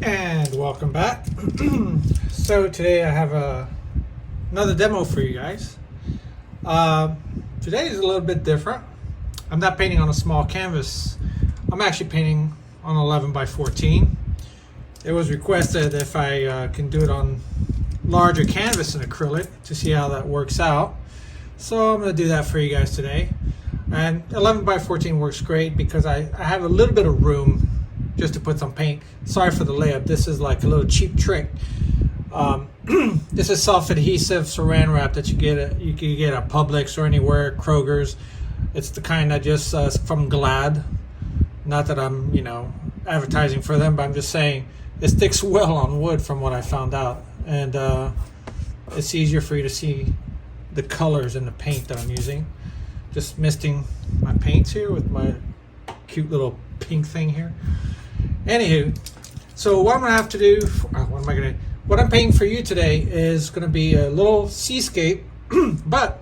And welcome back. So today I have another demo for you guys. Today is a little bit different. I'm not painting on a small canvas. I'm actually painting on 11 by 14. It was requested if I can do it on larger canvas in acrylic to see how that works out. So I'm going to do that for you guys today. And 11 by 14 works great because I have a little bit of room just to put some paint. Sorry for the layup. This is like a little cheap trick. This is self-adhesive saran wrap that you can get at Publix or anywhere, Kroger's. It's the kind that just from Glad. Not that I'm, advertising for them, but I'm just saying it sticks well on wood from what I found out, and it's easier for you to see the colors in the paint that I'm using. Just misting my paints here with my cute little pink thing here. Anywho, so what I'm gonna have to do, what I'm painting for you today is gonna be a little seascape, but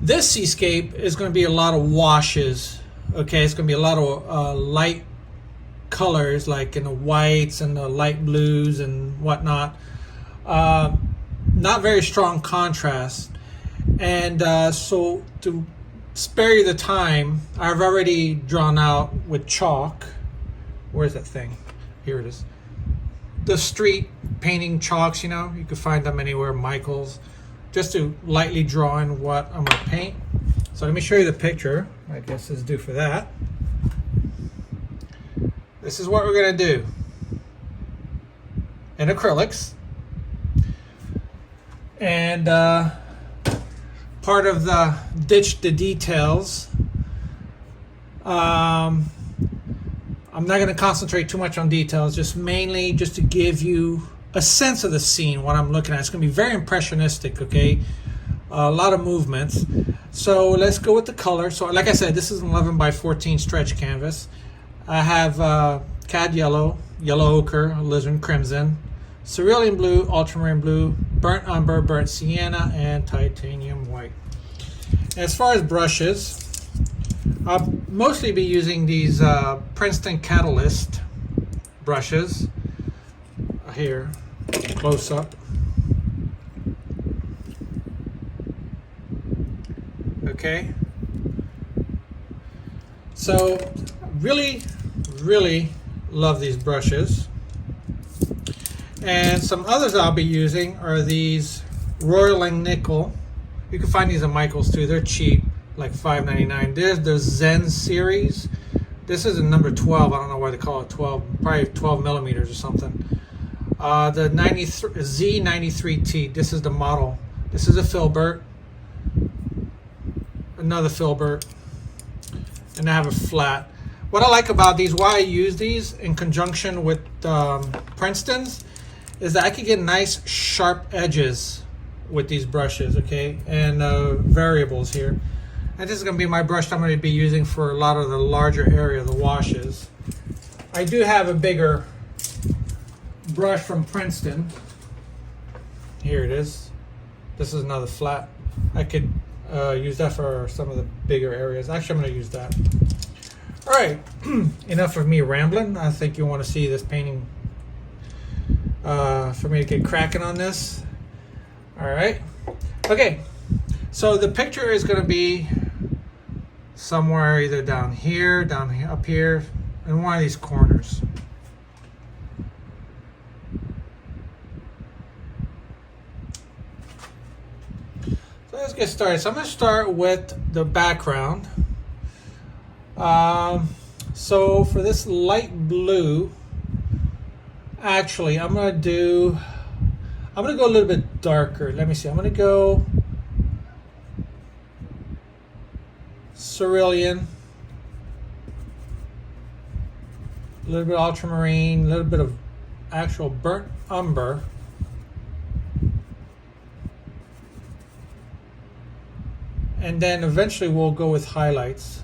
this seascape is gonna be a lot of washes. Okay, it's gonna be a lot of light colors, like in the whites and the light blues and whatnot. Not very strong contrast, and so to spare you the time, I've already drawn out with chalk. Where's that thing? Here it is. The street painting chalks, you can find them anywhere, Michael's, just to lightly draw in what I'm going to paint. So let me show you the picture. I guess this is due for that. This is what we're going to do in acrylics. And part of the ditch the details. I'm not going to concentrate too much on details, just mainly just to give you a sense of the scene, what I'm looking at. It's going to be very impressionistic, okay? A lot of movements. So let's go with the color. So like I said, this is an 11 by 14 stretch canvas. I have cad yellow, yellow ochre, alizarin crimson, cerulean blue, ultramarine blue, burnt umber, burnt sienna, and titanium white. As far as brushes, I'll mostly be using these Princeton Catalyst brushes. Here, close up. Okay. So, really love these brushes. And some others I'll be using are these Royal and Nickel. You can find these at Michael's too. They're cheap, like $5.99. There's the Zen series. This is a number 12. I don't know why they call it 12. Probably 12 millimeters or something. The Z93T. This is the model. This is a filbert. Another filbert. And I have a flat. What I like about these, why I use these in conjunction with Princeton's, is that I can get nice sharp edges with these brushes, okay, and variables here. And this is going to be my brush I'm going to be using for a lot of the larger area, the washes. I do have a bigger brush from Princeton. Here it is. This is another flat. I could use that for some of the bigger areas. Actually, I'm going to use that. All right, enough of me rambling. I think you want to see this painting for me to get cracking on this. All right. Okay. So the picture is going to be somewhere either down here, up here, in one of these corners. So let's get started. So I'm going to start with the background. So for this light blue, actually, I'm gonna go a little bit darker. Let me see. I'm gonna go cerulean, a little bit ultramarine, a little bit of actual burnt umber, and then eventually we'll go with highlights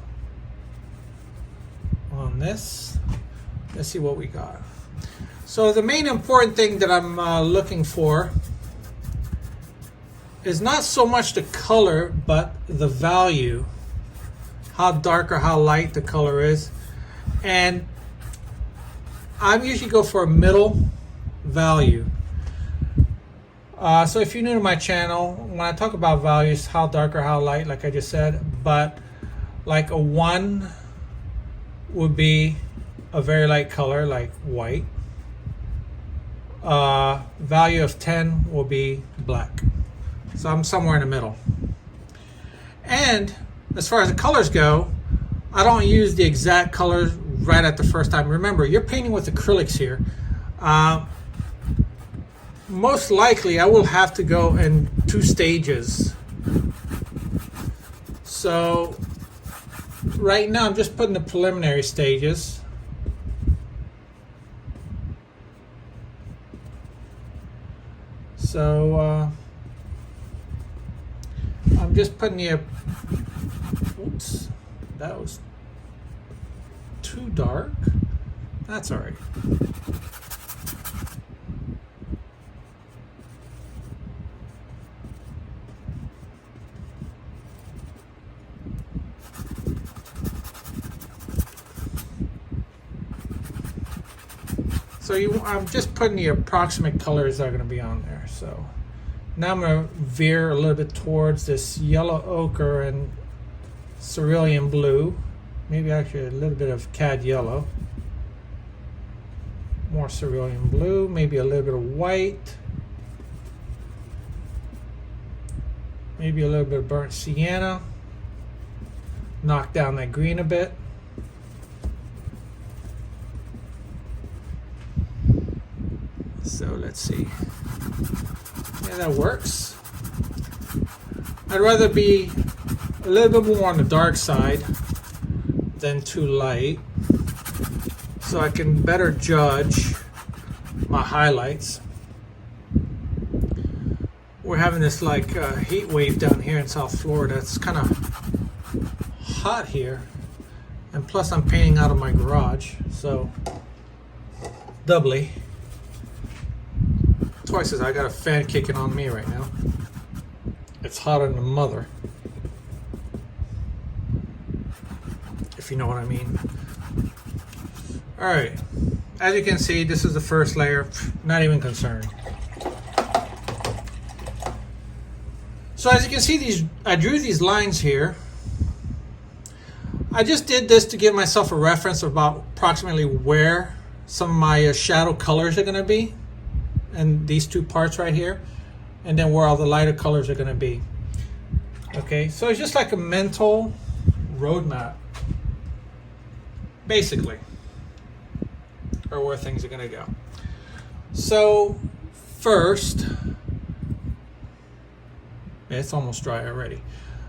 on this. Let's see what we got. So the main important thing that I'm looking for is not so much the color, but the value, how dark or how light the color is. And I usually go for a middle value. So if you're new to my channel, when I talk about values, how dark or how light, like I just said, but like a 1 would be a very light color like white. Value of 10 will be black. So I'm somewhere in the middle. And as far as the colors go, I don't use the exact colors right at the first time. Remember, you're painting with acrylics here. Most likely I will have to go in 2 stages. So right now I'm just putting the preliminary stages. So I'm just putting the, oops, that was too dark. That's all right. So I'm just putting the approximate colors that are going to be on there. So now I'm going to veer a little bit towards this yellow ochre and cerulean blue. Maybe actually a little bit of cad yellow. More cerulean blue, maybe a little bit of white. Maybe a little bit of burnt sienna. Knock down that green a bit. So let's see. Yeah, that works. I'd rather be a little bit more on the dark side than too light, so I can better judge my highlights. We're having this like heat wave down here in South Florida. It's kind of hot here, and plus I'm painting out of my garage, so doubly. Twice as I got a fan kicking on me right now. It's hotter than a mother, if you know what I mean. All right, as you can see, this is the first layer. Not even concerned. So as you can see, I drew these lines here. I just did this to give myself a reference about approximately where some of my shadow colors are going to be, and these 2 parts right here, and then where all the lighter colors are going to be. Okay, so it's just like a mental roadmap, basically, or where things are going to go. So first, yeah, it's almost dry already.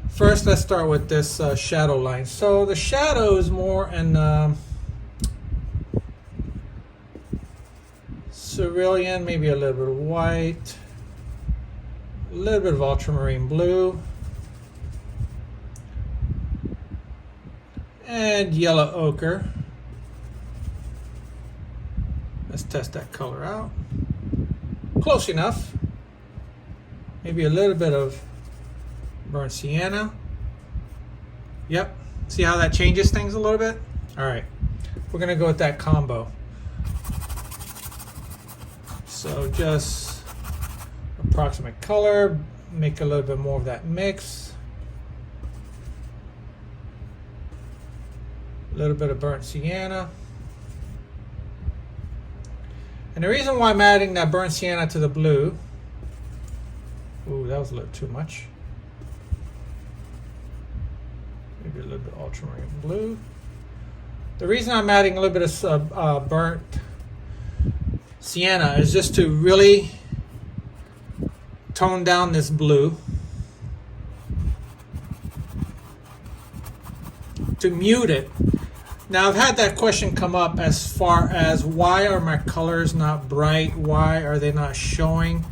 First, let's start with this shadow line. So the shadow is more in cerulean, maybe a little bit of white, a little bit of ultramarine blue, and yellow ochre. Let's test that color out. Close enough. Maybe a little bit of burnt sienna. Yep. See how that changes things a little bit? All right. We're going to go with that combo. So just approximate color, make a little bit more of that mix. A little bit of burnt sienna. And the reason why I'm adding that burnt sienna to the blue, ooh, that was a little too much. Maybe a little bit of ultramarine blue. The reason I'm adding a little bit of burnt sienna is just to really tone down this blue, to mute it. Now I've had that question come up as far as why are my colors not bright? Why are they not showing?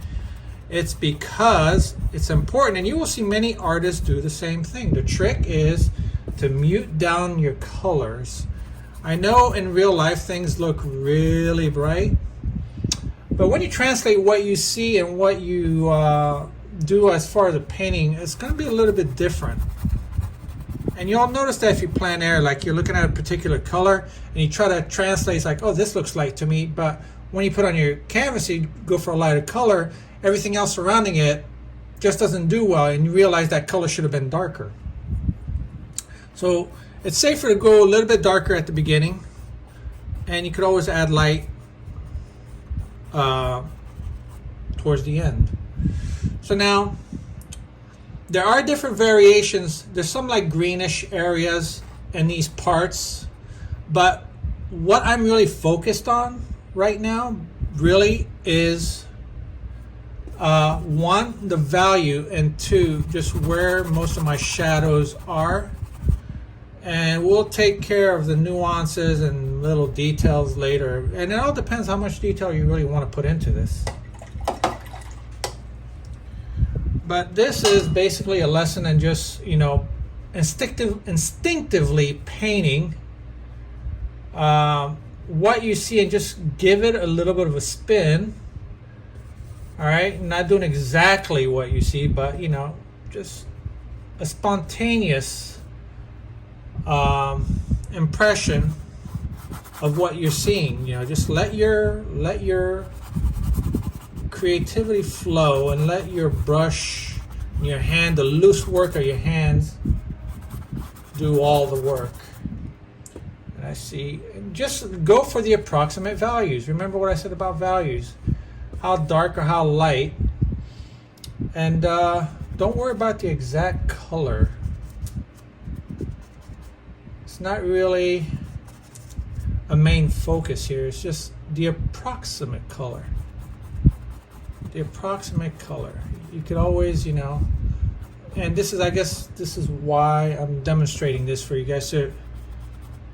It's because it's important, and you will see many artists do the same thing. The trick is to mute down your colors. I know in real life things look really bright, but when you translate what you see and what you do as far as the painting, it's going to be a little bit different. And And you'll notice that if you plan air, like you're looking at a particular color and you try to translate, it's like, oh, this looks light to me. But when you put on your canvas, you go for a lighter color, everything else surrounding it just doesn't do well, and you realize that color should have been darker. So it's safer to go a little bit darker at the beginning, and you could always add light towards the end. So now, there are different variations. There's some like greenish areas in these parts, but what I'm really focused on right now really is one, the value, and two, just where most of my shadows are. And we'll take care of the nuances and little details later. And it all depends how much detail you really want to put into this. But this is basically a lesson in just, you know, instinctively painting what you see and just give it a little bit of a spin. All right, not doing exactly what you see, but, you know, just a spontaneous impression of what you're seeing. You know, just let your creativity flow, and let your brush, your hand, the loose work of your hands do all the work. And I see, just go for the approximate values. Remember what I said about values, how dark or how light, and don't worry about the exact color. It's not really a main focus here. It's just the approximate color. The approximate color. You could always, you know, and this is, I guess, this is why I'm demonstrating this for you guys, to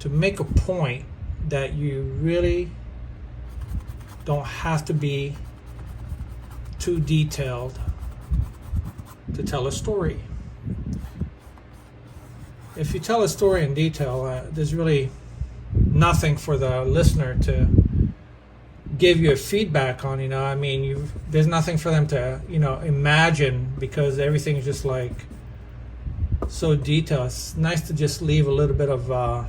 make a point that you really don't have to be too detailed to tell a story. If you tell a story in detail, there's really nothing for the listener to give you a feedback on. You know, I mean, there's nothing for them to, you know, imagine, because everything's just like so detailed. It's nice to just leave a little bit of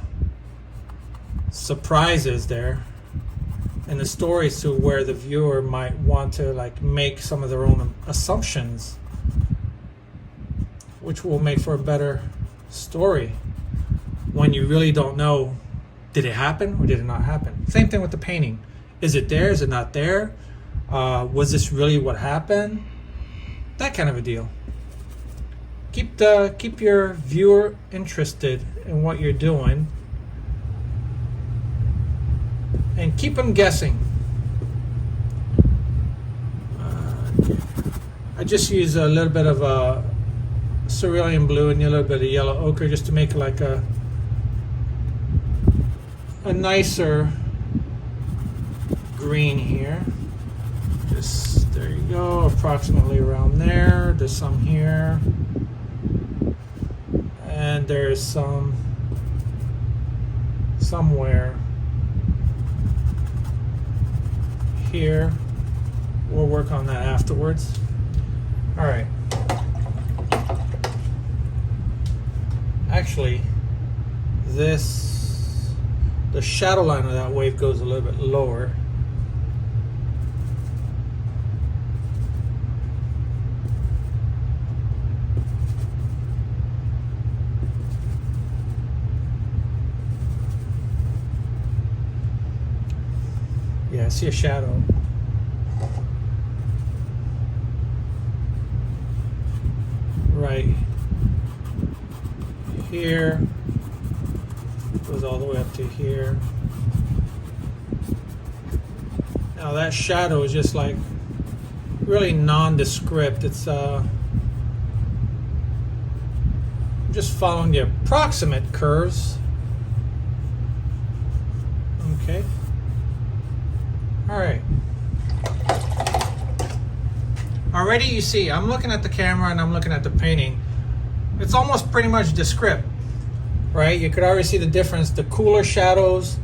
surprises there in the stories, to where the viewer might want to like make some of their own assumptions, which will make for a better story when you really don't know, did it happen or did it not happen. Same thing with the painting. Is it there? Is it not there? Was this really what happened? That kind of a deal. Keep your viewer interested in what you're doing, and keep them guessing. I just use a little bit of cerulean blue and a little bit of yellow ochre, just to make like a nicer green here. Just, there you go, approximately around there. There's some here, and there's some somewhere here. We'll work on that afterwards. All right. Actually, the shadow line of that wave goes a little bit lower. Yeah, I see a shadow. Right here, goes all the way up to here. Now that shadow is just like really nondescript. It's just following the approximate curves. Okay. All right. Already you see, I'm looking at the camera and I'm looking at the painting. It's almost pretty much descript, right? You could already see the difference, the cooler shadows,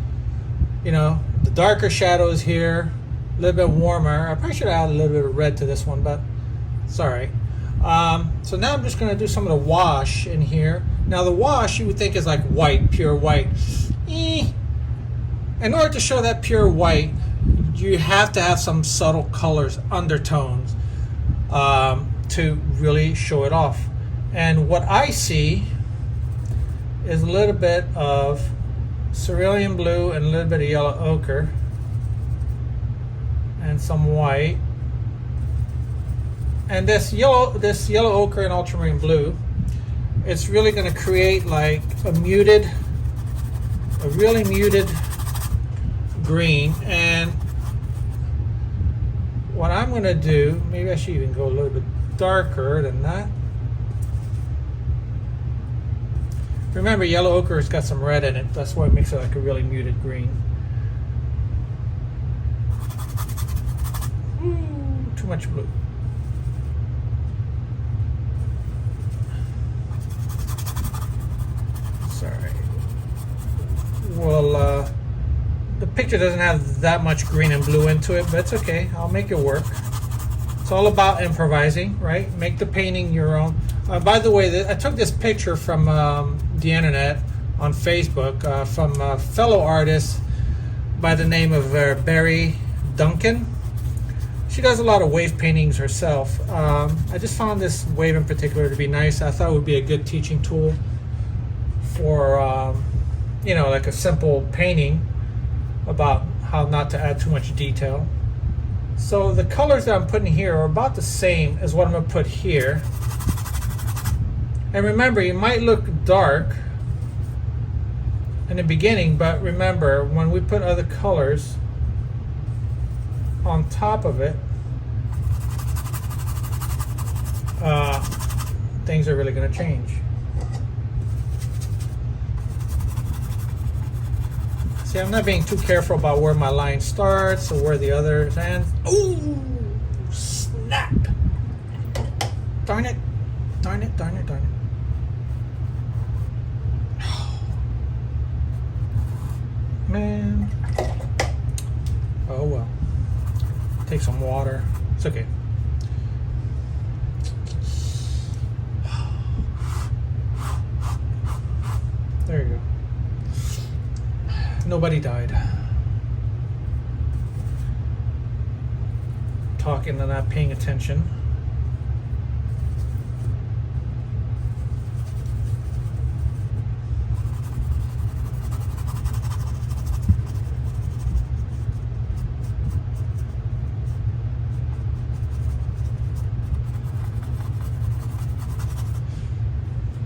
you know, the darker shadows here, a little bit warmer. I probably should add a little bit of red to this one, but it's all right. So now I'm just going to do some of the wash in here. Now the wash you would think is like white, pure white. In order to show that pure white, you have to have some subtle colors, undertones, to really show it off. And what I see is a little bit of cerulean blue and a little bit of yellow ochre and some white. And this yellow ochre and ultramarine blue, it's really going to create like a really muted green. And what I'm going to do, maybe I should even go a little bit darker than that. Remember, yellow ochre has got some red in it. That's why it makes it like a really muted green. Ooh, too much blue. Sorry. Well, the picture doesn't have that much green and blue into it, but it's okay. I'll make it work. It's all about improvising, right? Make the painting your own. By the way, I took this picture from the internet on Facebook from a fellow artist by the name of Barry Duncan. She does a lot of wave paintings herself. I just found this wave in particular to be nice. I thought it would be a good teaching tool for, you know, like a simple painting about how not to add too much detail. So the colors that I'm putting here are about the same as what I'm going to put here. And remember, you might look dark in the beginning, but remember, when we put other colors on top of it, things are really going to change. See, I'm not being too careful about where my line starts or where the others end. Ooh, snap! Darn it, darn it, darn it, darn it. Man. Oh well. Take some water. It's okay. There you go. Nobody died. Talking and not paying attention.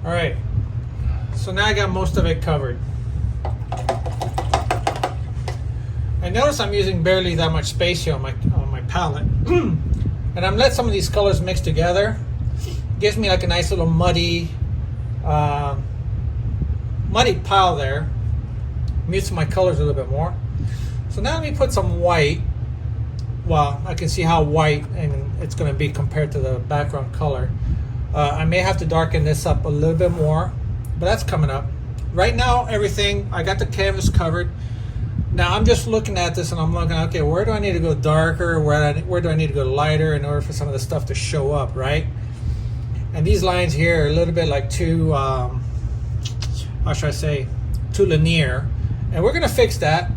All right, so now I got most of it covered. I notice I'm using barely that much space here on my palette. And I'm letting some of these colors mix together. Gives me like a nice little muddy pile there. Mutes my colors a little bit more. So now let me put some white. Well, I can see how white and it's going to be compared to the background color. I may have to darken this up a little bit more, but that's coming up. Right now, everything, I got the canvas covered. Now I'm just looking at this and I'm looking, okay, where do I need to go darker? Where do I need to go lighter in order for some of the stuff to show up, right? And these lines here are a little bit like too, how should I say, too linear. And we're gonna fix that.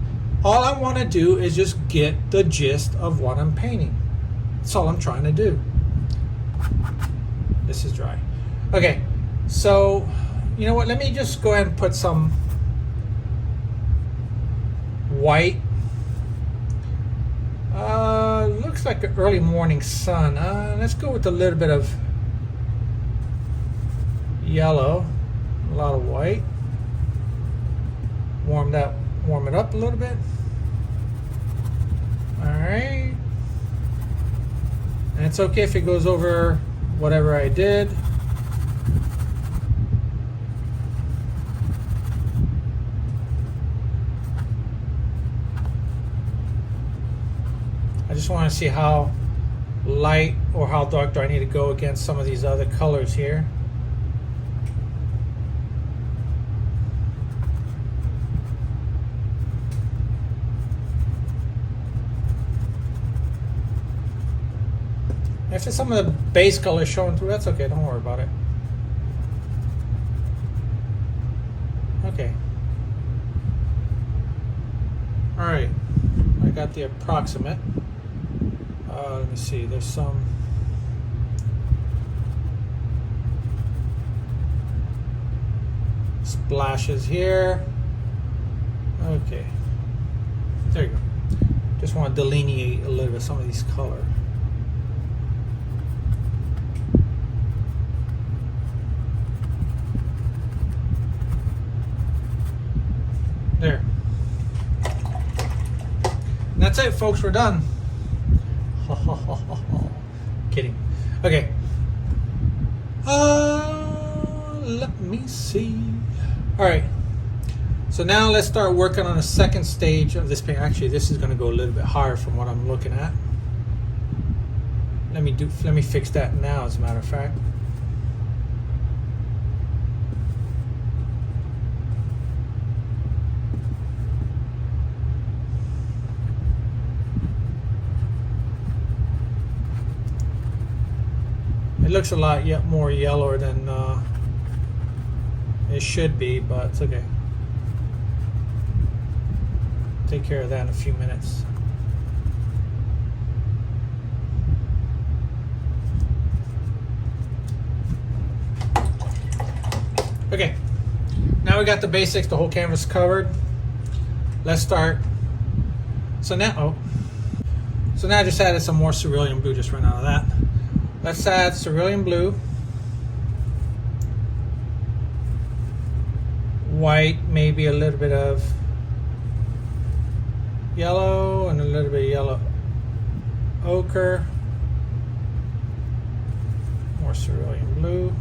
All I wanna do is just get the gist of what I'm painting. That's all I'm trying to do. This is dry. Okay, so you know what? Let me just go ahead and put some white. Looks like an early morning sun. Let's go with a little bit of yellow, a lot of white. Warm it up a little bit. All right, and it's okay if it goes over whatever I did. I just want to see how light or how dark do I need to go against some of these other colors here. If there's some of the base color showing through, that's okay. Don't worry about it. Okay. All right. I got the approximate. Let me see. There's some. Splashes here. Okay. There you go. Just want to delineate a little bit some of these color. There. And that's it, folks. We're done. Kidding. Okay. Let me see. All right. So now let's start working on the second stage of this paint. Actually, this is going to go a little bit higher from what I'm looking at. Let me fix that now, as a matter of fact. It looks a lot more yellower than it should be, but it's okay. Take care of that in a few minutes. Okay, now we got the basics, the whole canvas covered. Let's start. So now I just added some more cerulean blue, just ran out of that. Let's add cerulean blue, white, maybe a little bit of yellow, and a little bit of yellow ochre, more cerulean blue,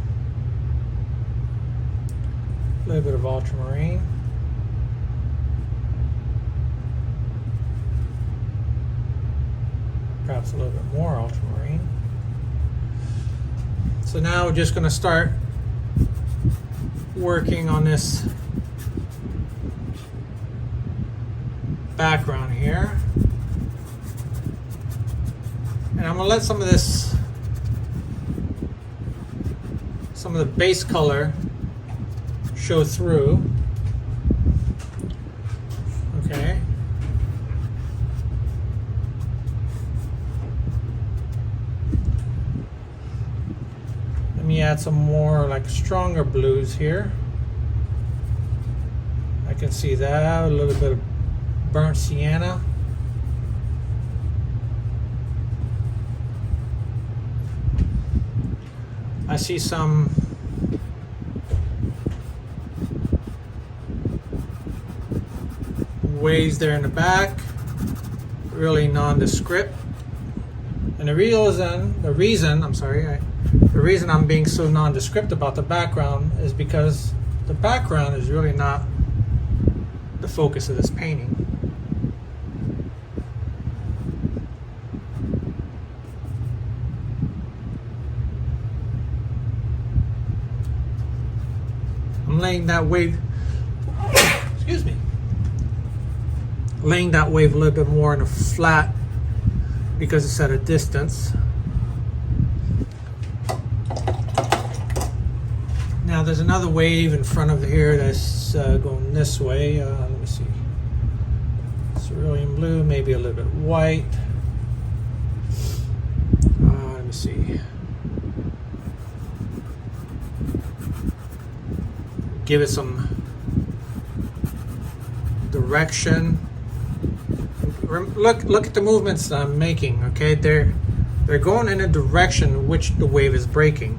a little bit of ultramarine, perhaps a little bit more ultramarine. So now we're just going to start working on this background here. And I'm going to let some of the base color show through. Okay. Let me add some more like stronger blues here. I can see that, a little bit of burnt sienna. I see some waves there in the back, really nondescript. And the reason I'm being so nondescript about the background is because the background is really not the focus of this painting. I'm laying that wave, excuse me, laying that wave a little bit more in a flat because it's at a distance. Now there's another wave in front of here that's going this way. Let me see. Cerulean blue, maybe a little bit white. Let me see. Give it some direction. Look at the movements that I'm making. Okay, they're going in a direction which the wave is breaking.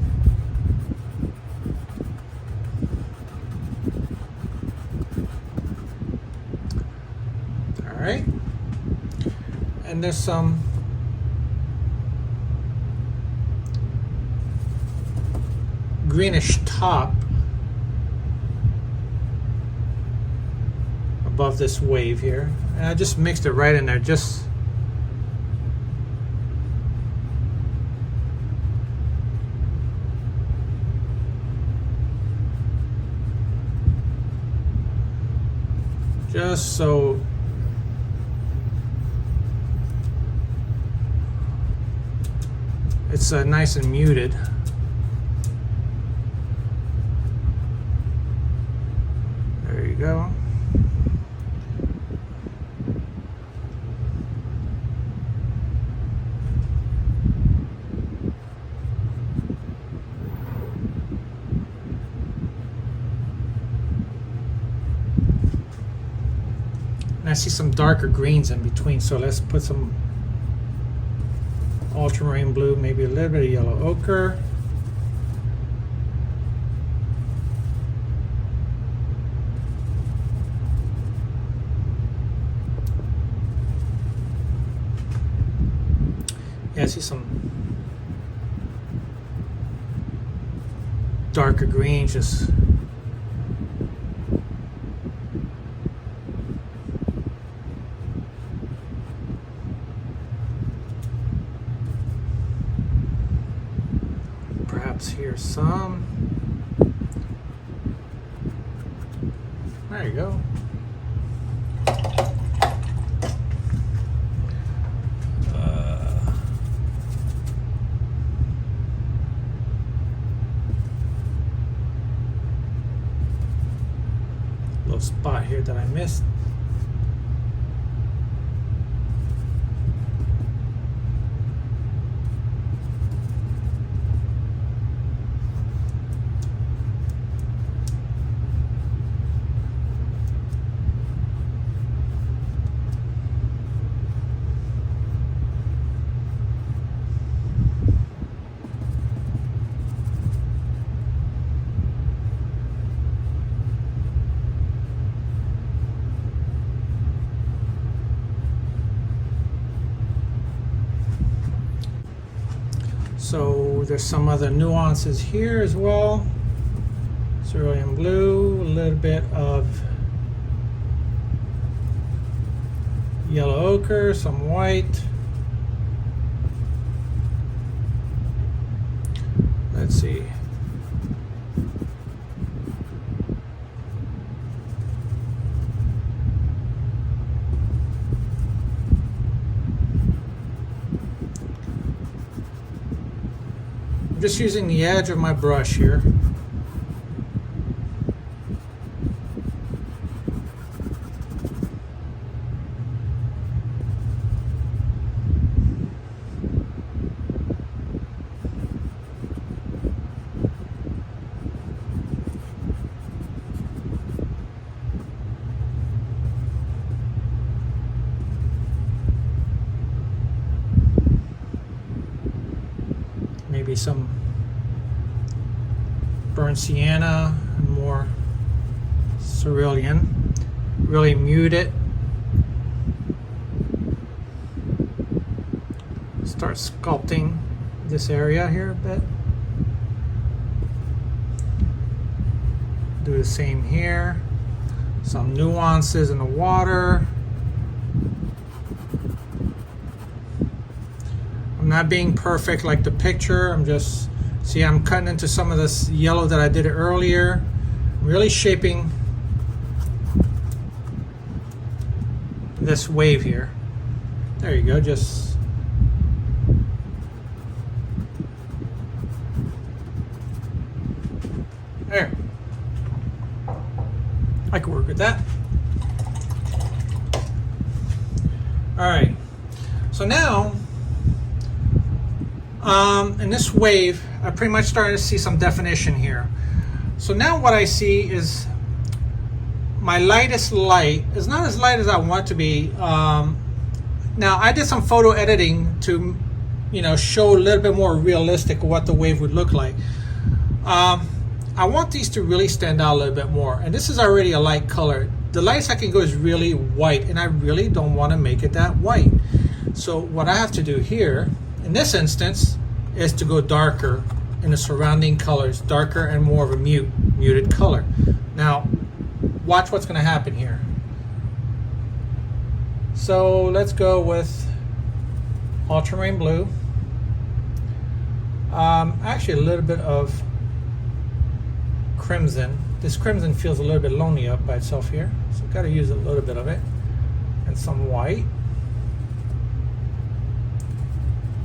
All right, and there's some greenish top above this wave here, and I just mixed it right in there, just so it's it's nice and muted. There you go. And I see some darker greens in between, so let's put some ultramarine blue, maybe a little bit of yellow ochre. Yeah, I see some darker greens, just perhaps here some. There you go. Little spot here that I missed. So there's some other nuances here as well. Cerulean blue, a little bit of yellow ochre, some white. Let's see. Just using the edge of my brush here. Maybe some burnt sienna and more cerulean. Really mute it. Start sculpting this area here a bit. Do the same here. Some nuances in the water. I'm not being perfect like the picture. I'm just, see, I'm cutting into some of this yellow that I did earlier. Really shaping this wave here. There you go, just there. I can work with that. All right, so now in this wave, I pretty much started to see some definition here. So now what I see is my lightest light is not as light as I want it to be. Now I did some photo editing to, show a little bit more realistic what the wave would look like. I want these to really stand out a little bit more, and this is already a light color. The lightest I can go is really white, and I really don't want to make it that white. So what I have to do here, in this instance, is to go darker in the surrounding colors, darker and more of a muted color. Now, watch what's going to happen here. So let's go with ultramarine blue. Actually, a little bit of crimson. This crimson feels a little bit lonely up by itself here, so I've got to use a little bit of it. And some white.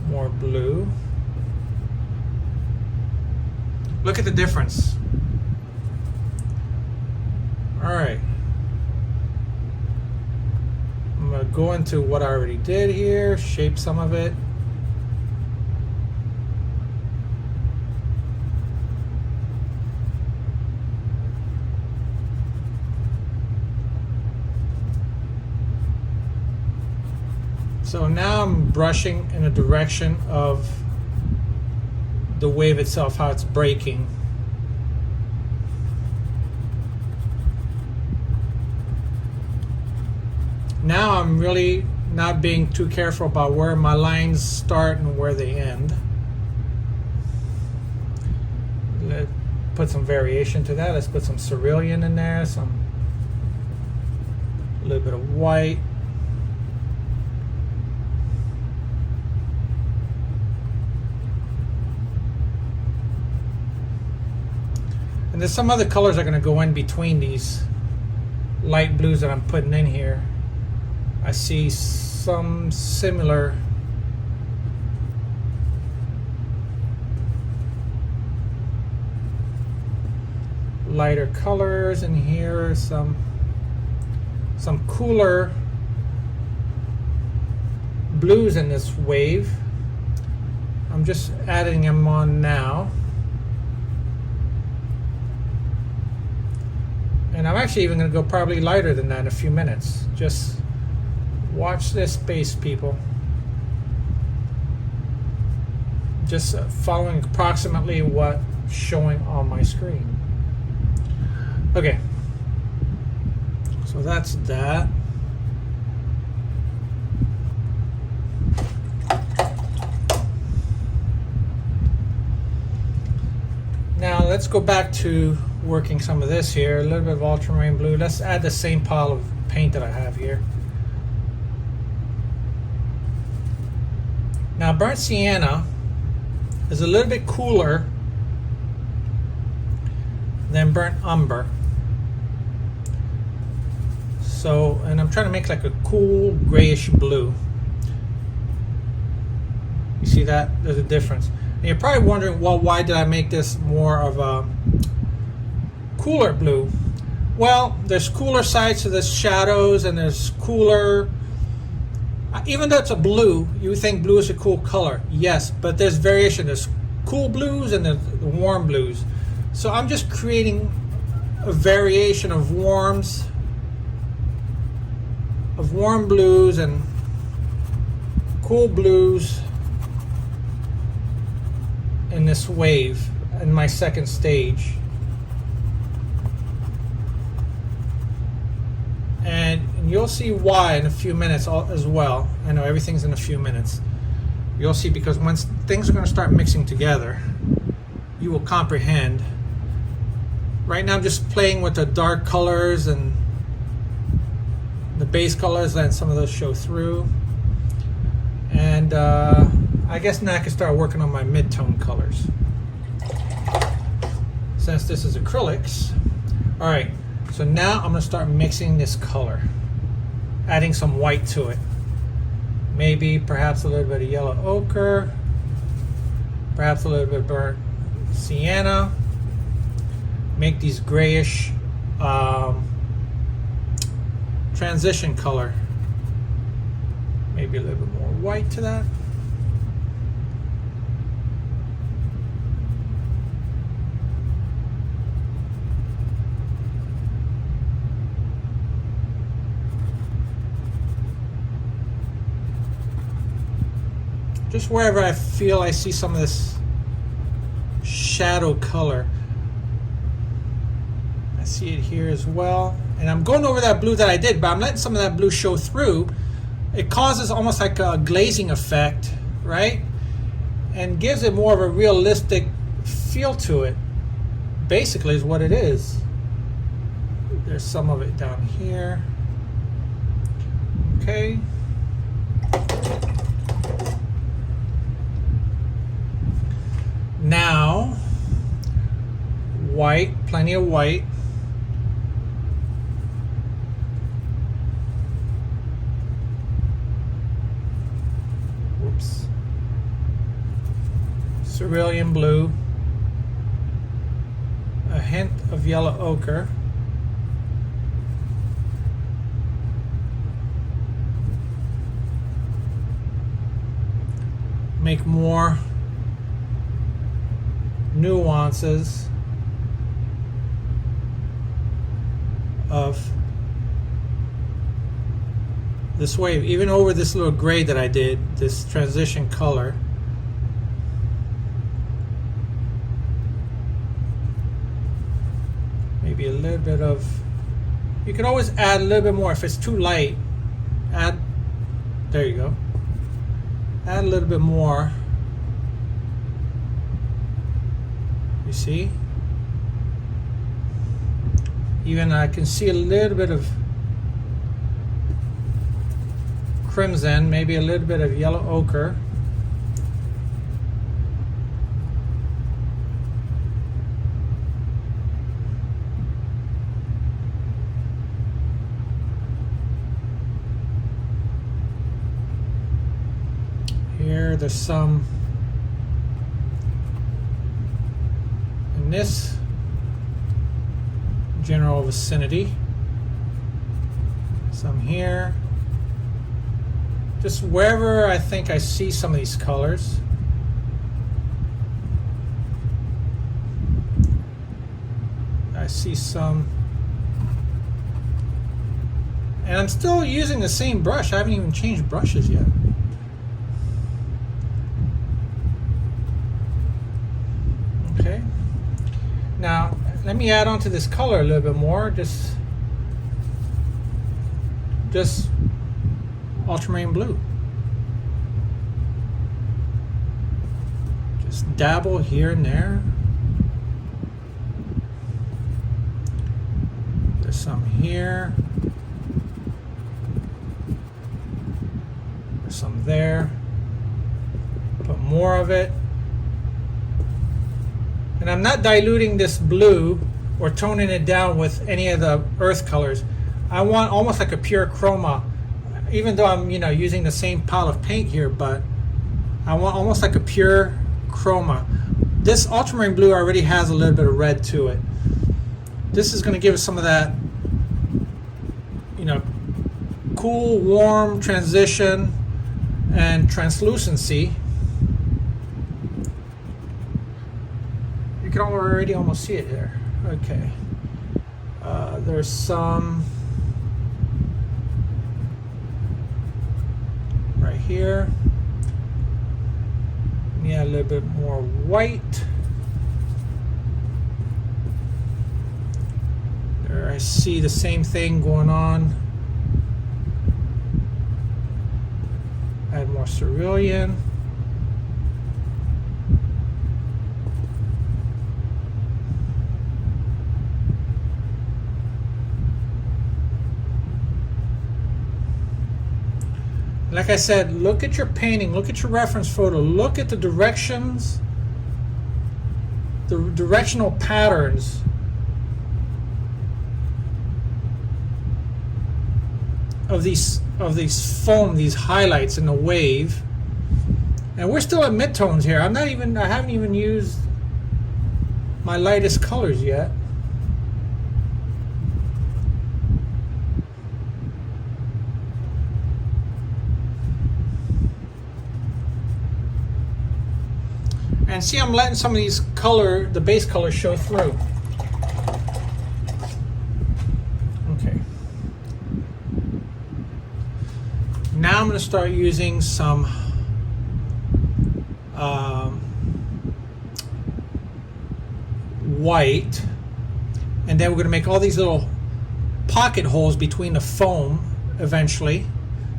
More blue. Look at the difference. All right. I'm going to go into what I already did here, shape some of it. So now I'm brushing in the direction of the wave itself, how it's breaking. Now I'm really not being too careful about where my lines start and where they end. Let's put some variation to that. Let's put some cerulean in there, a little bit of white. And there's some other colors that are going to go in between these light blues that I'm putting in here. I see some similar lighter colors in here, some cooler blues in this wave. I'm just adding them on now. And I'm actually even going to go probably lighter than that in a few minutes. Just watch this space, people. Just following approximately what's showing on my screen. Okay. So that's that. Now let's go back to working some of this here, a little bit of ultramarine blue. Let's add the same pile of paint that I have here. Now burnt sienna is a little bit cooler than burnt umber. So, and I'm trying to make like a cool grayish blue. You see that? There's a difference. And you're probably wondering, well, why did I make this more of a cooler blue? Well, there's cooler sides to the shadows, and there's cooler, even though it's a blue, you think blue is a cool color. Yes, but there's variation. There's cool blues and there's warm blues. So I'm just creating a variation of warm blues and cool blues in this wave in my second stage. And you'll see why in a few minutes as well. I know everything's in a few minutes. You'll see, because once things are going to start mixing together, you will comprehend. Right now I'm just playing with the dark colors and the base colors, and some of those show through. And I guess now I can start working on my mid-tone colors. Since this is acrylics. Alright, so now I'm going to start mixing this color. Adding some white to it. Maybe perhaps a little bit of yellow ochre. Perhaps a little bit of burnt sienna. Make these grayish transition color. Maybe a little bit more white to that. Just wherever I feel I see some of this shadow color. I see it here as well. And I'm going over that blue that I did, but I'm letting some of that blue show through. It causes almost like a glazing effect, right? And gives it more of a realistic feel to it. Basically is what it is. There's some of it down here. Okay. Now, white, plenty of white. Whoops. Cerulean blue. hint of yellow ochre. Make more nuances of this wave, even over this little gray that I did, this transition color. Maybe a little bit of, you can always add a little bit more if it's too light. Add, there you go. Add a little bit more. You see? Even I can see a little bit of crimson, maybe a little bit of yellow ochre. Here, there's some in this general vicinity. Some here. Just wherever I think I see some of these colors. I see some. And I'm still using the same brush. I haven't even changed brushes yet. Okay. Now, let me add on to this color a little bit more. Just ultramarine blue. Just dabble here and there. There's some here. There's some there. Put more of it. And I'm not diluting this blue or toning it down with any of the earth colors. I want almost like a pure chroma, even though I'm using the same pile of paint here, but I want almost like a pure chroma. This ultramarine blue already has a little bit of red to it. This is going to give us some of that cool, warm transition and translucency. You can already almost see it here. Okay. There's some right here. Yeah, a little bit more white. There I see the same thing going on. Add more cerulean. Like I said, look at your painting, look at your reference photo, look at the directions, the directional patterns of these foam, these highlights in the wave. And we're still at midtones here. I haven't even used my lightest colors yet. And see, I'm letting some of these the base colors show through. Okay. Now I'm going to start using some white, and then we're going to make all these little pocket holes between the foam eventually.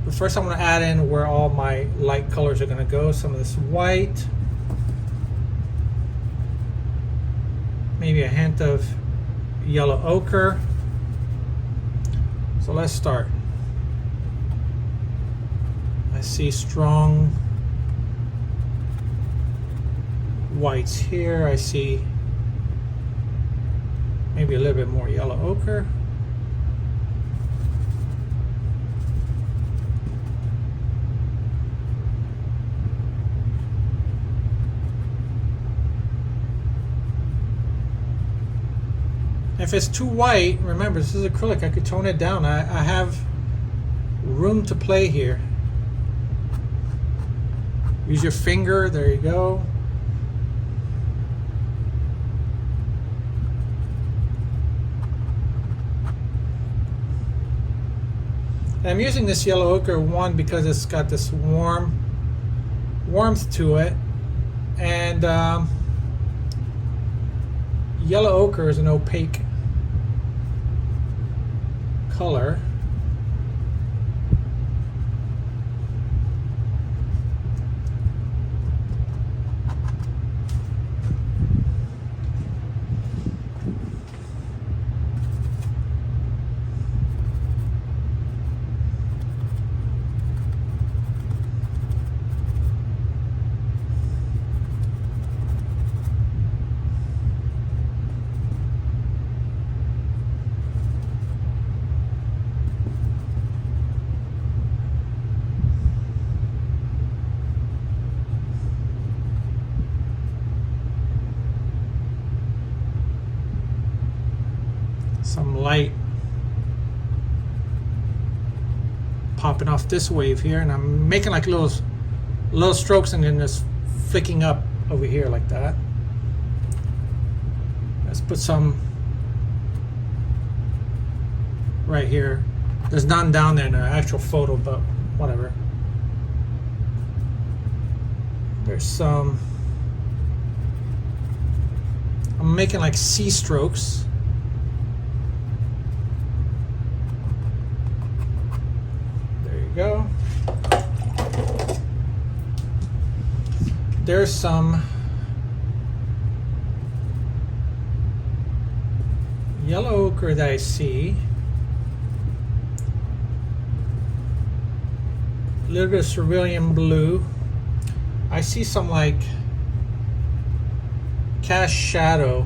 But first I'm going to add in where all my light colors are going to go. Some of this white. Maybe a hint of yellow ochre. So let's start. I see strong whites here. I see maybe a little bit more yellow ochre. If it's too white, remember this is acrylic, I could tone it down. I have room to play here. Use your finger, there you go. And I'm using this yellow ochre one because it's got this warmth to it, and yellow ochre is an opaque color. Some light popping off this wave here, and I'm making like little strokes and then just flicking up over here like that. Let's put some right here. There's none down there in the actual photo, but whatever. There's some. I'm making like C strokes. Go. There's some yellow ochre that I see. A little bit of cerulean blue. I see some like cast shadow.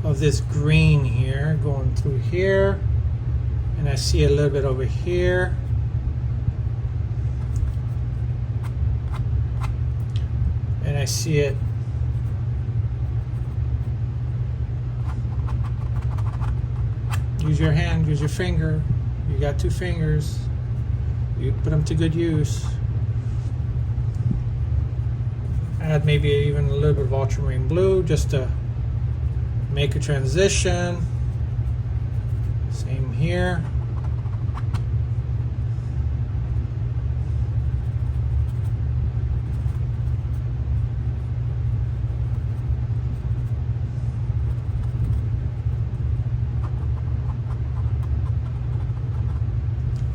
Of this green here going through here, and I see a little bit over here, and I see it use your hand, use your finger, you got two fingers, you put them to good use. Add maybe even a little bit of ultramarine blue just to make a transition. Same here.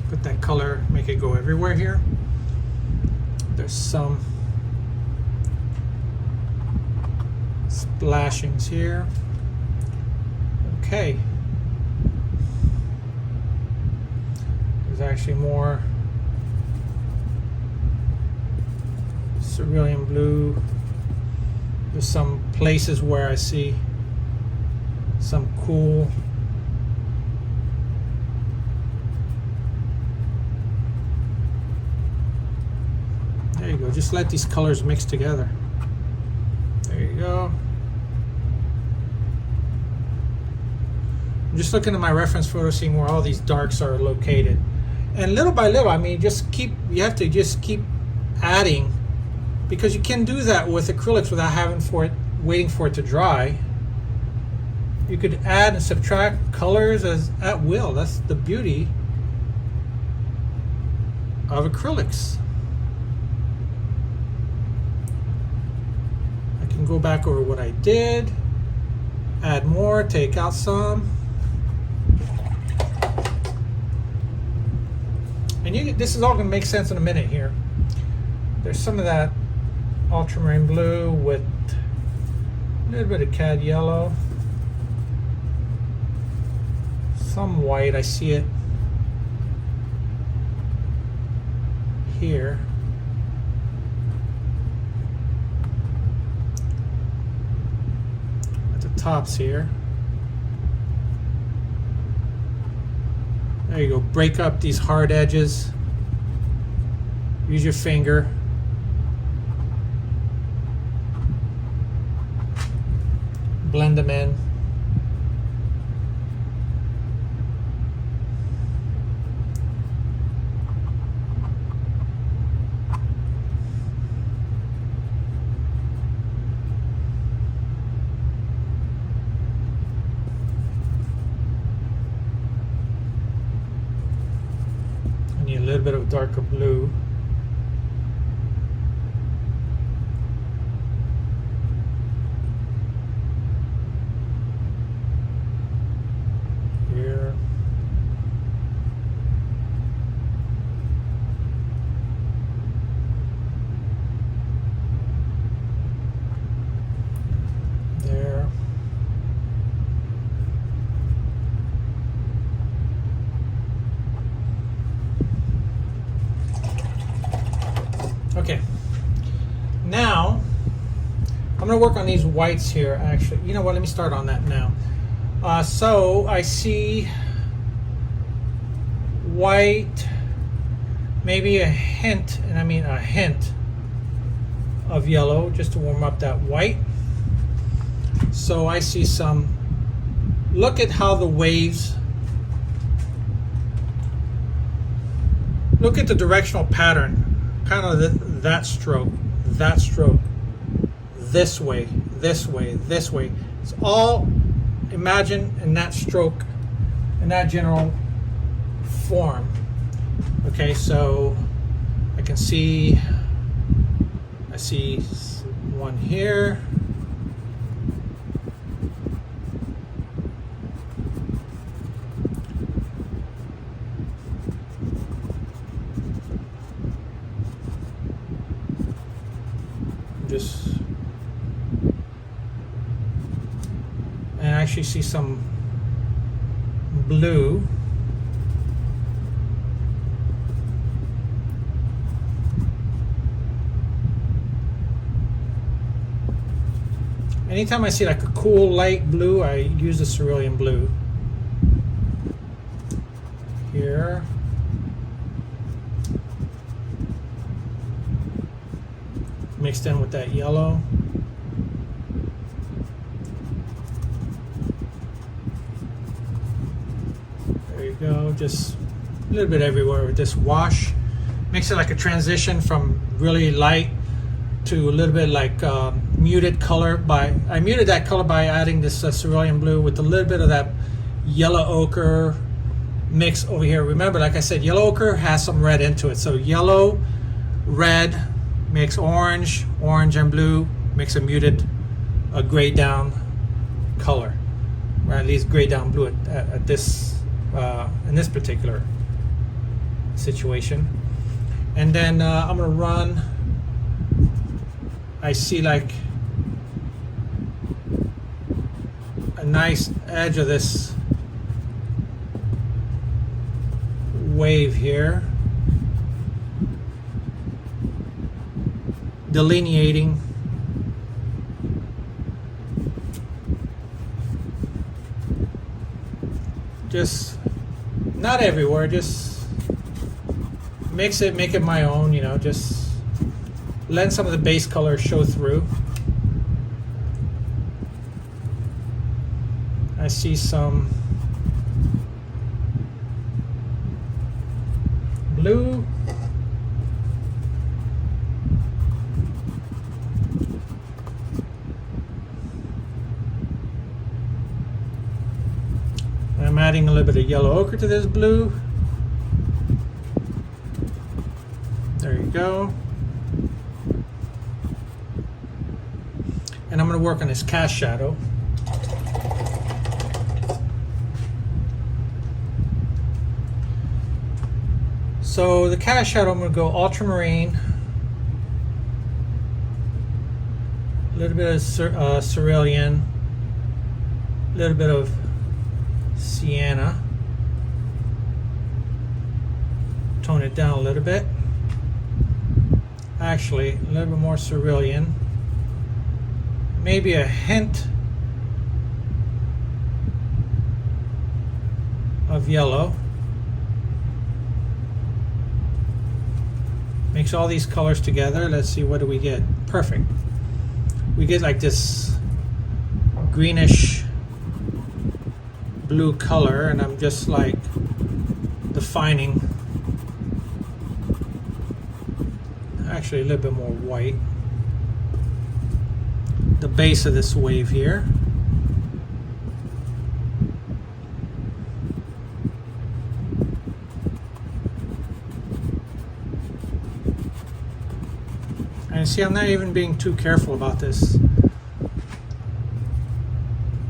Put that color, make it go everywhere here. There's some splashings here. Okay. There's actually more cerulean blue. There's some places where I see some cool there you go. Just let these colors mix together. There you go. I'm just looking at my reference photo, seeing where all these darks are located. And little by little, I mean, you have to just keep adding, because you can do that with acrylics without waiting for it to dry. You could add and subtract colors at will. That's the beauty of acrylics. I can go back over what I did, add more, take out some. And this is all going to make sense in a minute here. There's some of that ultramarine blue with a little bit of cad yellow. Some white, I see it here. At the tops here. There you go, break up these hard edges. Use your finger. blend them in. I need a little bit of darker blue. Okay, now I'm going to work on these whites here. Actually, you know what, let me start on that now. So I see white, maybe a hint, and I mean a hint of yellow just to warm up that white. So I see some, look at how the waves, look at the directional pattern. Kind of that stroke, this way, this way, this way. It's all, imagine in that stroke, in that general form. Okay, so I can see, I see one here. Just, and I actually see some blue. Anytime I see like a cool light blue, I use the cerulean blue. Here. Mixed in with that yellow. There you go, just a little bit everywhere with this wash. Makes it like a transition from really light to a little bit like muted color. I muted that color by adding this cerulean blue with a little bit of that yellow ochre mix over here. Remember, like I said, yellow ochre has some red into it. So yellow, red, makes orange, orange and blue makes a muted, a gray down color, or at least gray down blue at this in this particular situation. And then I'm gonna run. I see like a nice edge of this wave here, delineating just not everywhere, just mix it, make it my own, you know, just let some of the base colors show through. I see some blue. I'm adding a little bit of yellow ochre to this blue. There you go. And I'm going to work on this cast shadow. So the cast shadow, I'm going to go ultramarine, a little bit of cerulean, a little bit of sienna, tone it down a little bit, actually a little bit more cerulean, maybe a hint of yellow. Mix all these colors together. Let's see, what do we get? Perfect. We get like this greenish blue color, and I'm just like defining, actually a little bit more white, the base of this wave here. And see, I'm not even being too careful about this.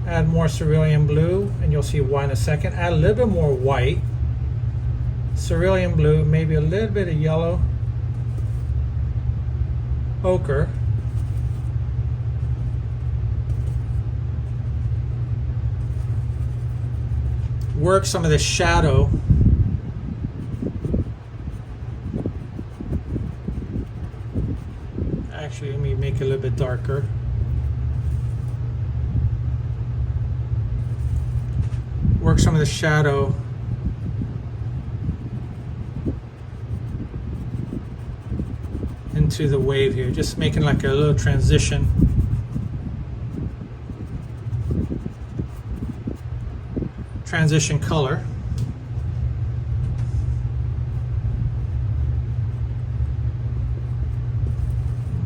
Add more cerulean blue, and you'll see why in a second. Add a little bit more white, cerulean blue, maybe a little bit of yellow, ochre. Work some of the shadow. Actually, let me make it a little bit darker. Work some of the shadow into the wave here, just making like a little transition. Transition color.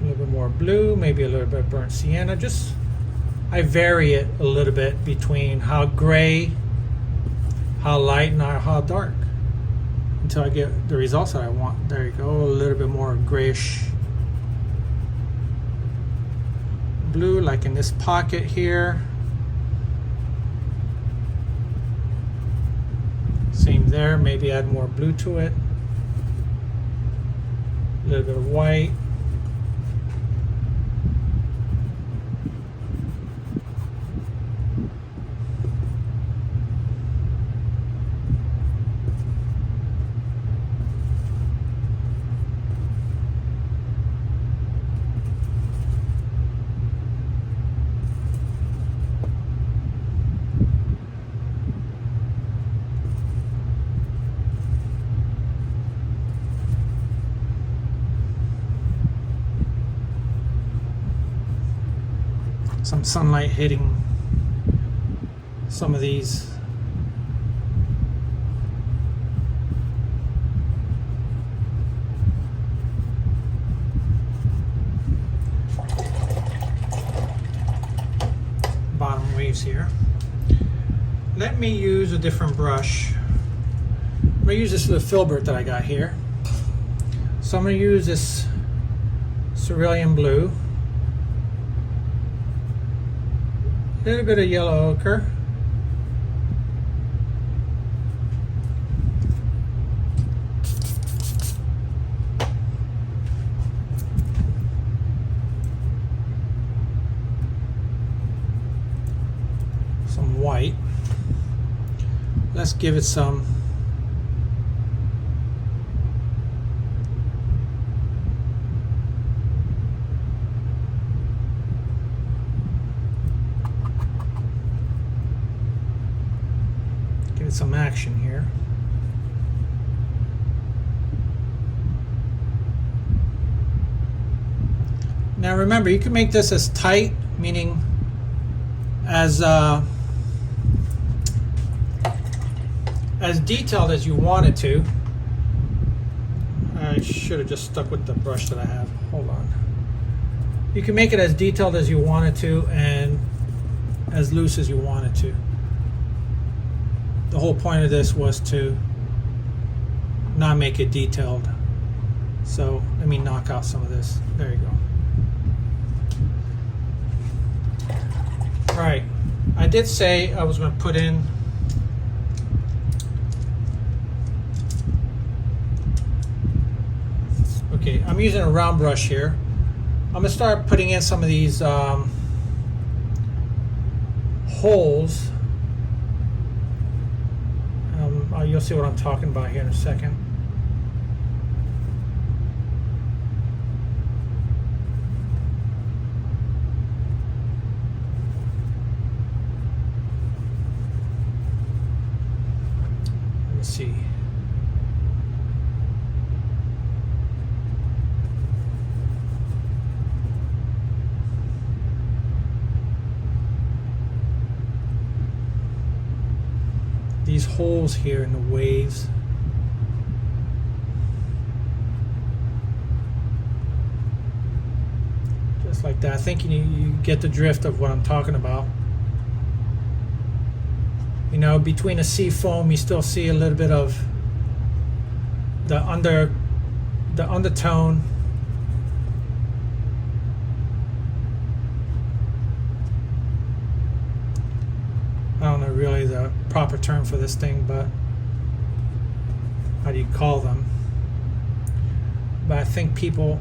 A little bit more blue, maybe a little bit of burnt sienna. Just, I vary it a little bit between how gray, how light, and how dark, until I get the results that I want. There you go, a little bit more grayish blue, like in this pocket here. Same there, maybe add more blue to it. A little bit of white. Some sunlight hitting some of these. Bottom waves here. Let me use a different brush. I'm going to use this little filbert that I got here. So I'm going to use this cerulean blue. A little bit of yellow ochre. Some white. Let's give it some some action here. Now remember, you can make this as tight, meaning as detailed as you want it to. I should have just stuck with the brush that I have. Hold on. You can make it as detailed as you want it to and as loose as you want it to. The whole point of this was to not make it detailed. So let me knock out some of this. There you go. All right, I did say I was going to put in okay, I'm using a round brush here. I'm going to start putting in some of these holes. You'll see what I'm talking about here in a second. Let me see. holes here in the waves. Just like that. I think you get the drift of what I'm talking about. You know, between the sea foam, you still see a little bit of the undertone. I don't know really the proper term for this thing, but how do you call them? But I think people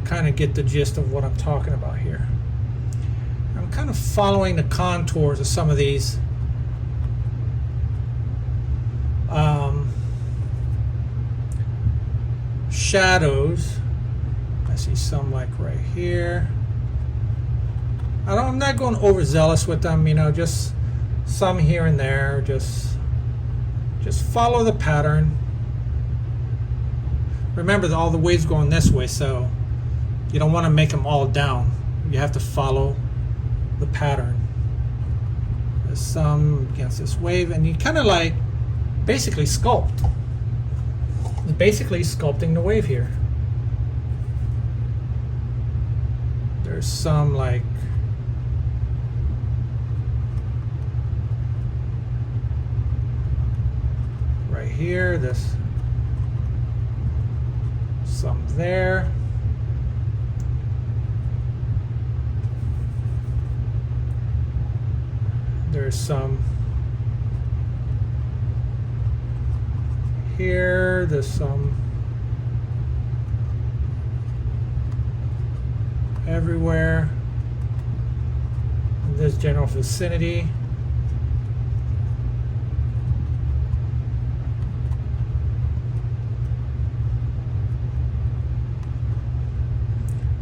kind of get the gist of what I'm talking about here. I'm kind of following the contours of some of these shadows. I see some like right here. I'm not going overzealous with them, you know, just some here and there. Just follow the pattern. Remember that all the waves going this way, so you don't want to make them all down. You have to follow the pattern. There's some against this wave, and you kind of like basically sculpt. Basically sculpting the wave here. There's some like right here, this some there. There's some here, there's some everywhere in this general vicinity.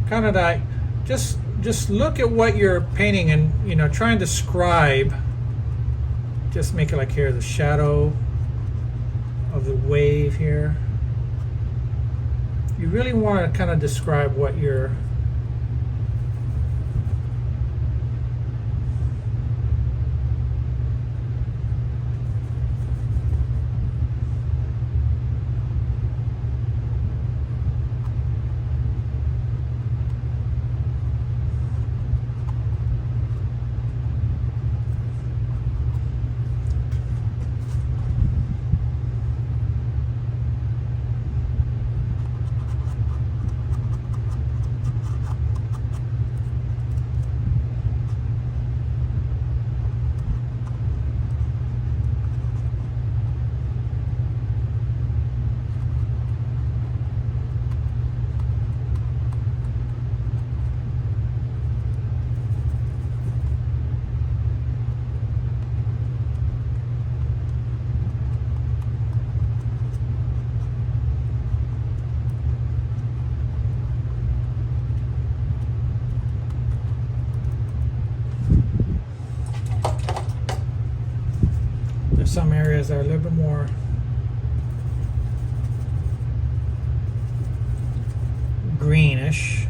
Kind of like just look at what you're painting and, you know, try and describe. Just make it like here, the shadow of the wave here. You really want to kind of describe what you're some areas are a little bit more greenish.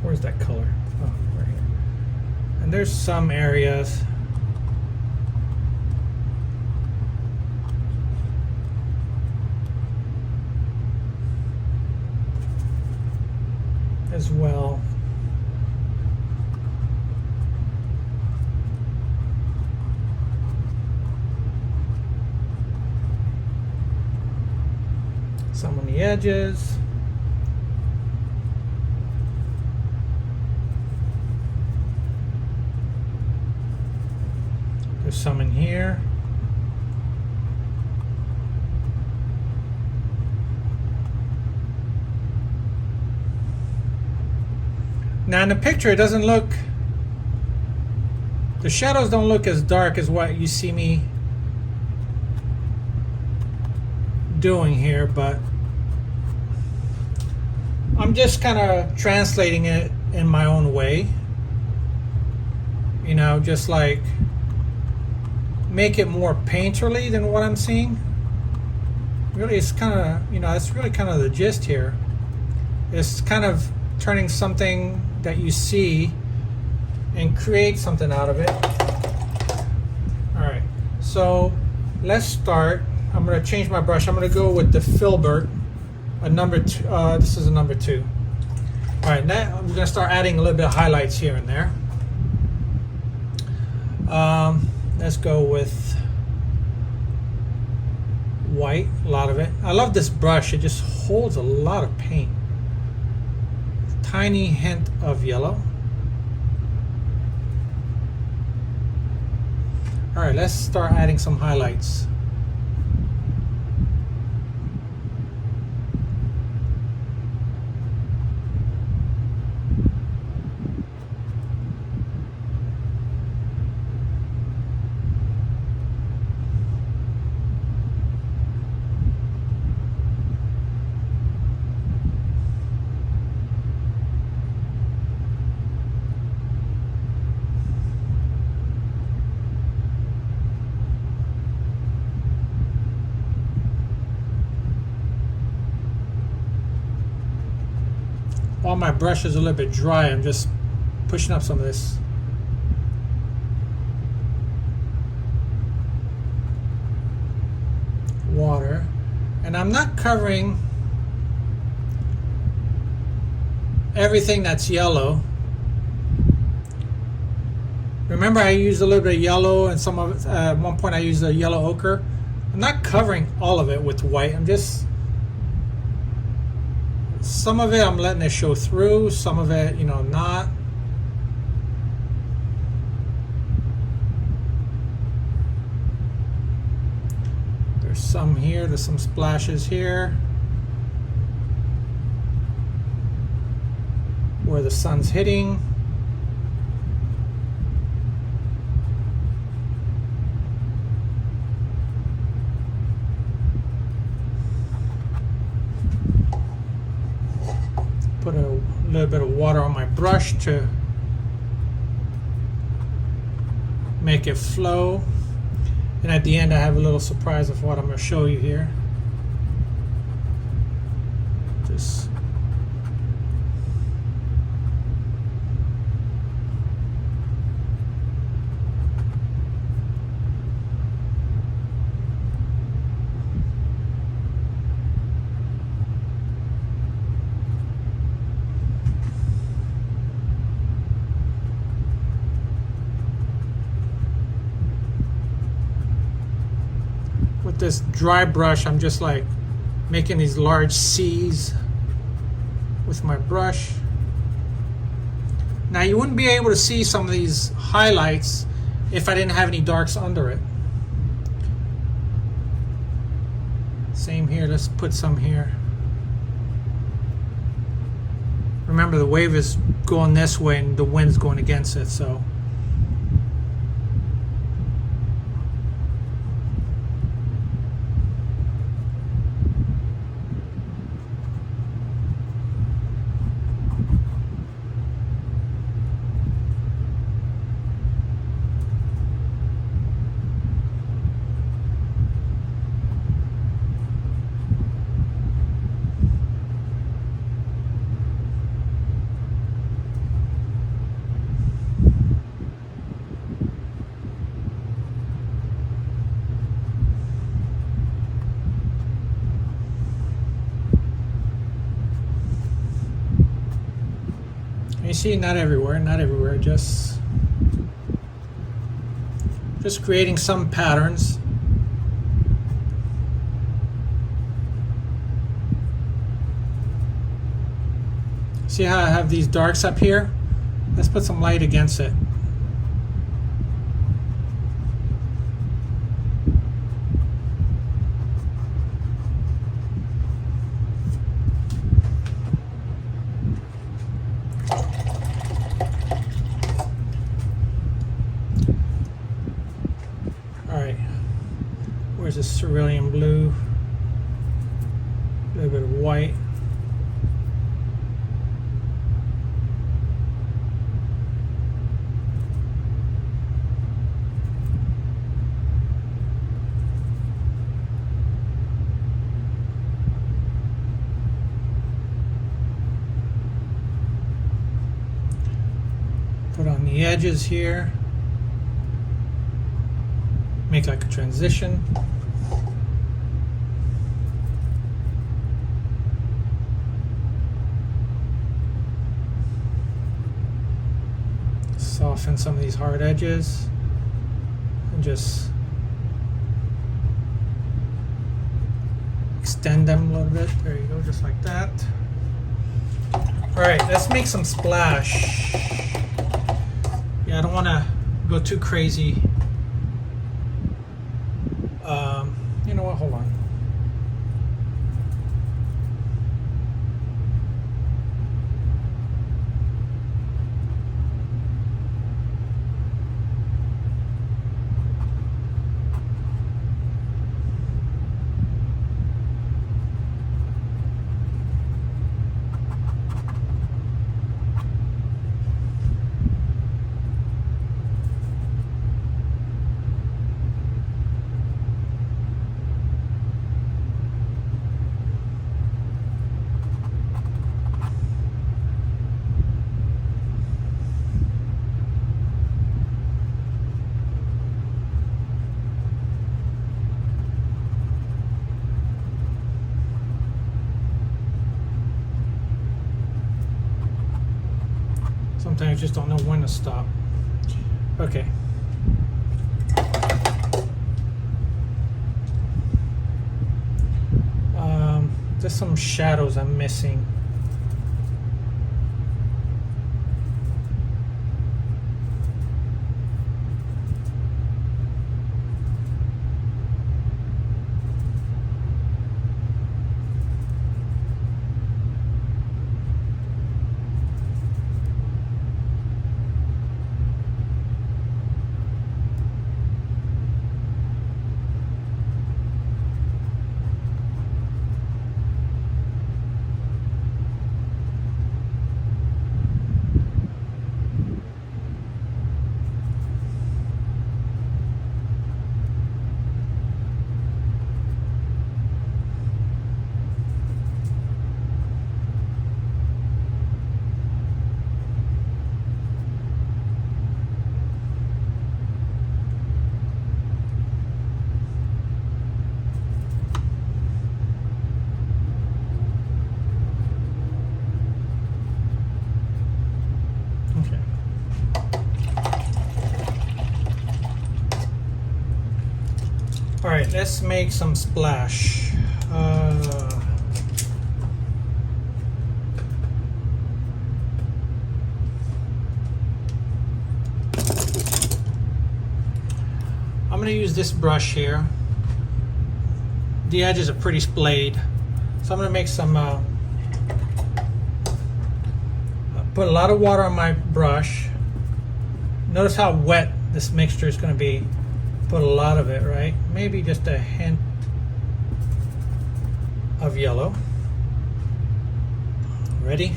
Where's that color? Oh, right here. And there's some areas as well. Some on the edges. There's some in here. Now in the picture it doesn't look, the shadows don't look as dark as what you see me doing here, but I'm just kind of translating it in my own way. You know, just like make it more painterly than what I'm seeing. Really, it's kind of, you know, that's really kind of the gist here. It's kind of turning something that you see and create something out of it. All right, so let's start. I'm going to change my brush. I'm going to go with the Filbert, a number 2. This is a number 2. All right, now I'm going to start adding a little bit of highlights here and there. Let's go with white, a lot of it. I love this brush. It just holds a lot of paint. Tiny hint of yellow. All right, let's start adding some highlights. While my brush is a little bit dry, I'm just pushing up some of this. Water. And I'm not covering everything that's yellow. Remember, I used a little bit of yellow, and some of it, at one point I used a yellow ochre. I'm not covering all of it with white. I'm just, some of it I'm letting it show through, some of it, you know, not. There's some here, there's some splashes here where the sun's hitting. Put a little bit of water on my brush to make it flow. And at the end I have a little surprise of what I'm going to show you here. Just this dry brush, I'm just like making these large C's with my brush. Now you wouldn't be able to see some of these highlights if I didn't have any darks under it. Same here, let's put some here. Remember, the wave is going this way and the wind's going against it, so you see, not everywhere, just creating some patterns. See how I have these darks up here? Let's put some light against it. Where's this cerulean blue? A little bit of white. Put on the edges here. Make like a transition. Soften some of these hard edges and just extend them a little bit. There you go, just like that. All right, let's make some splash. Yeah, I don't want to go too crazy. You know what? Hold on. Sometimes I just don't know when to stop. Okay. There's some shadows I'm missing. All right, let's make some splash. I'm gonna use this brush here. The edges are pretty splayed, so I'm gonna make some. Put a lot of water on my brush. Notice how wet this mixture is gonna be. Put a lot of it, right? Maybe just a hint of yellow. Ready?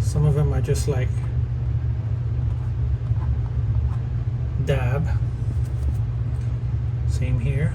Some of them are just like dab. Same here.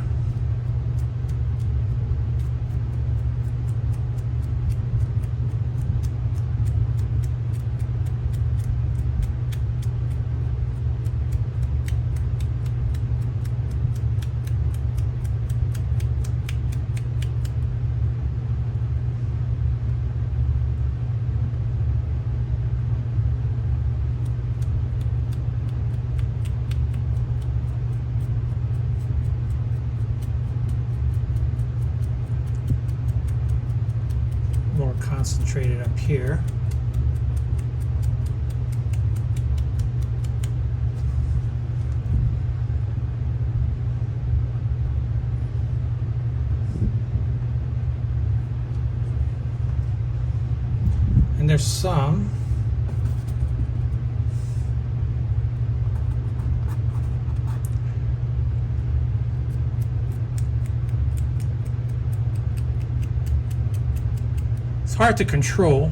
More concentrated up here. And there's some it's hard to control.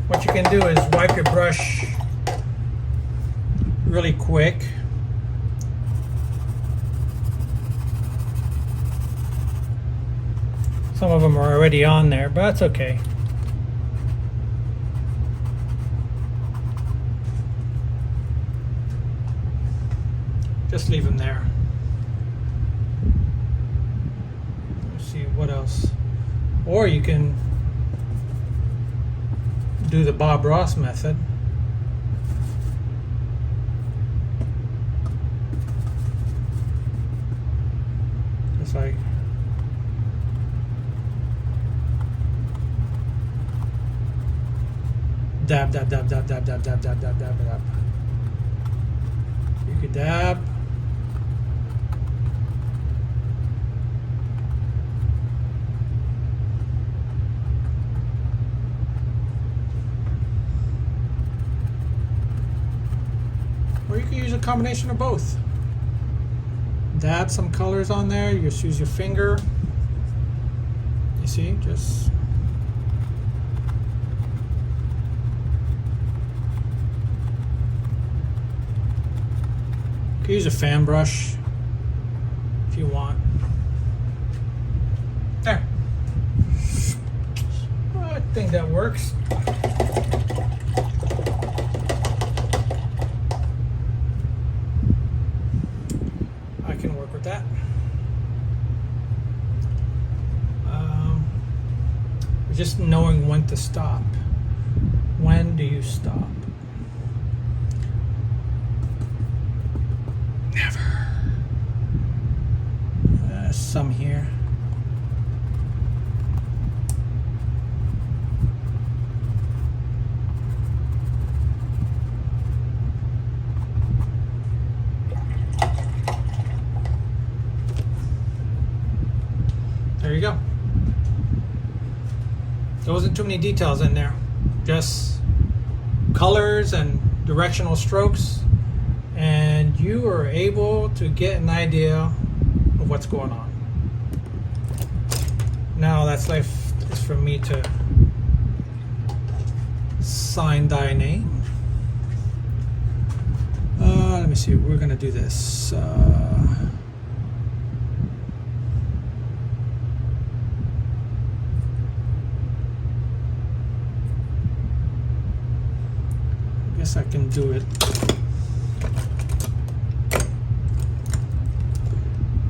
what you can do is wipe your brush really quick. Some of them are already on there, but that's okay. Just leave them there. Let's see what else. Or you can do the Bob Ross method. Just like dab, dab, dab, dab, dab, dab, dab, dab, dab, dab, dab. You could dab. Or you can use a combination of both. Dab some colors on there. You just use your finger. You see, just you can use a fan brush if you want. There. I think that works. I can work with that. Just knowing when to stop. When do you stop? Never. Some here. There you go. There wasn't too many details in there. Just colors and directional strokes. And you are able to get an idea of what's going on. Now that's left is for me to sign thy name. Let me see, we're gonna do this. I guess I can do it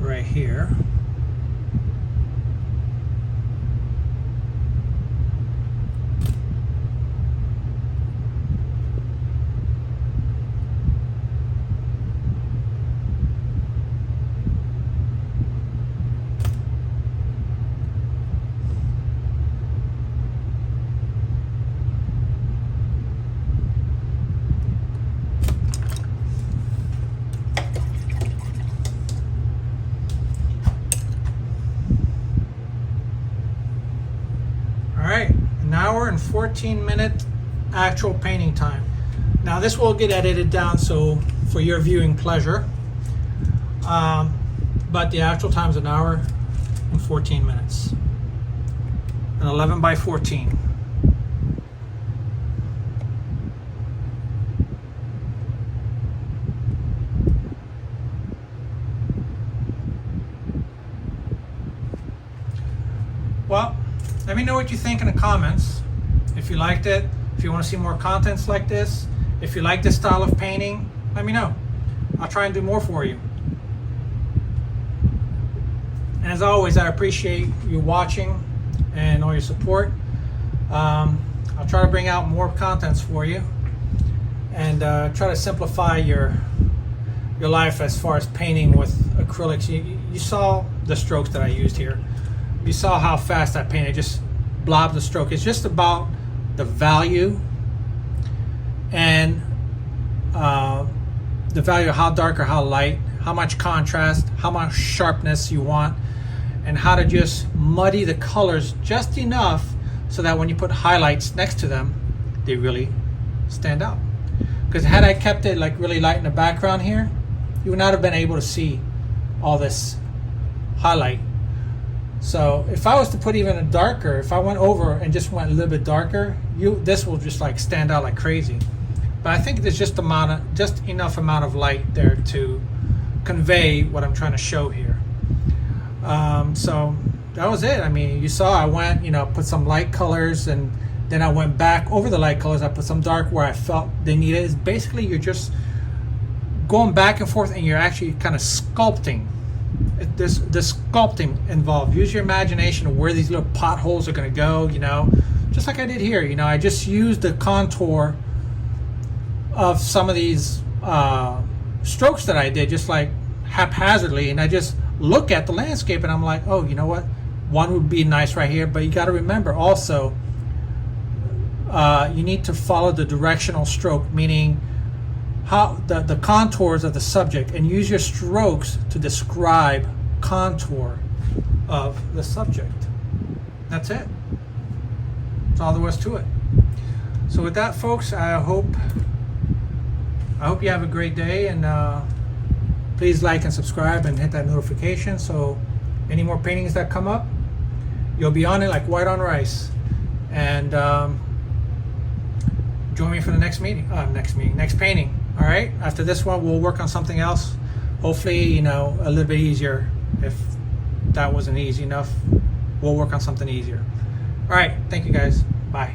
right here. An hour and 14-minute actual painting time. Now this will get edited down so for your viewing pleasure, but the actual time is an hour and 14 minutes. An 11 by 14. Well, let me know what you think in the comments. If you liked it, if you want to see more contents like this, if you like this style of painting, let me know. I'll try and do more for you. And as always, I appreciate you watching and all your support. I'll try to bring out more contents for you and try to simplify your life as far as painting with acrylics. You saw the strokes that I used here. You saw how fast I painted, just blob the stroke. It's just about the value and the value of how dark or how light, how much contrast, how much sharpness you want, and how to just muddy the colors just enough so that when you put highlights next to them, they really stand out. Because had I kept it like really light in the background here, you would not have been able to see all this highlight. So if I was to put even a darker, if I went over and just went a little bit darker, this will just like stand out like crazy. But I think there's just enough amount of light there to convey what I'm trying to show here. So that was it. I mean, you saw I went, put some light colors, and then I went back over the light colors. I put some dark where I felt they needed. It's basically you're just going back and forth, and you're actually kind of sculpting. There's sculpting involved. Use your imagination of where these little potholes are going to go, just like I did here. I just used the contour of some of these strokes that I did, just like haphazardly, and I just look at the landscape and I'm like, oh, you know what? One would be nice right here, but you got to remember also, you need to follow the directional stroke, meaning how the contours of the subject, and use your strokes to describe contour of the subject. That's it. That's all there was to it. So with that, folks, I hope you have a great day, and please like and subscribe and hit that notification so any more paintings that come up, you'll be on it like white on rice. And join me for the next painting. All right, after this one we'll work on something else, hopefully a little bit easier. If that wasn't easy enough, we'll work on something easier. All right, thank you guys. Bye.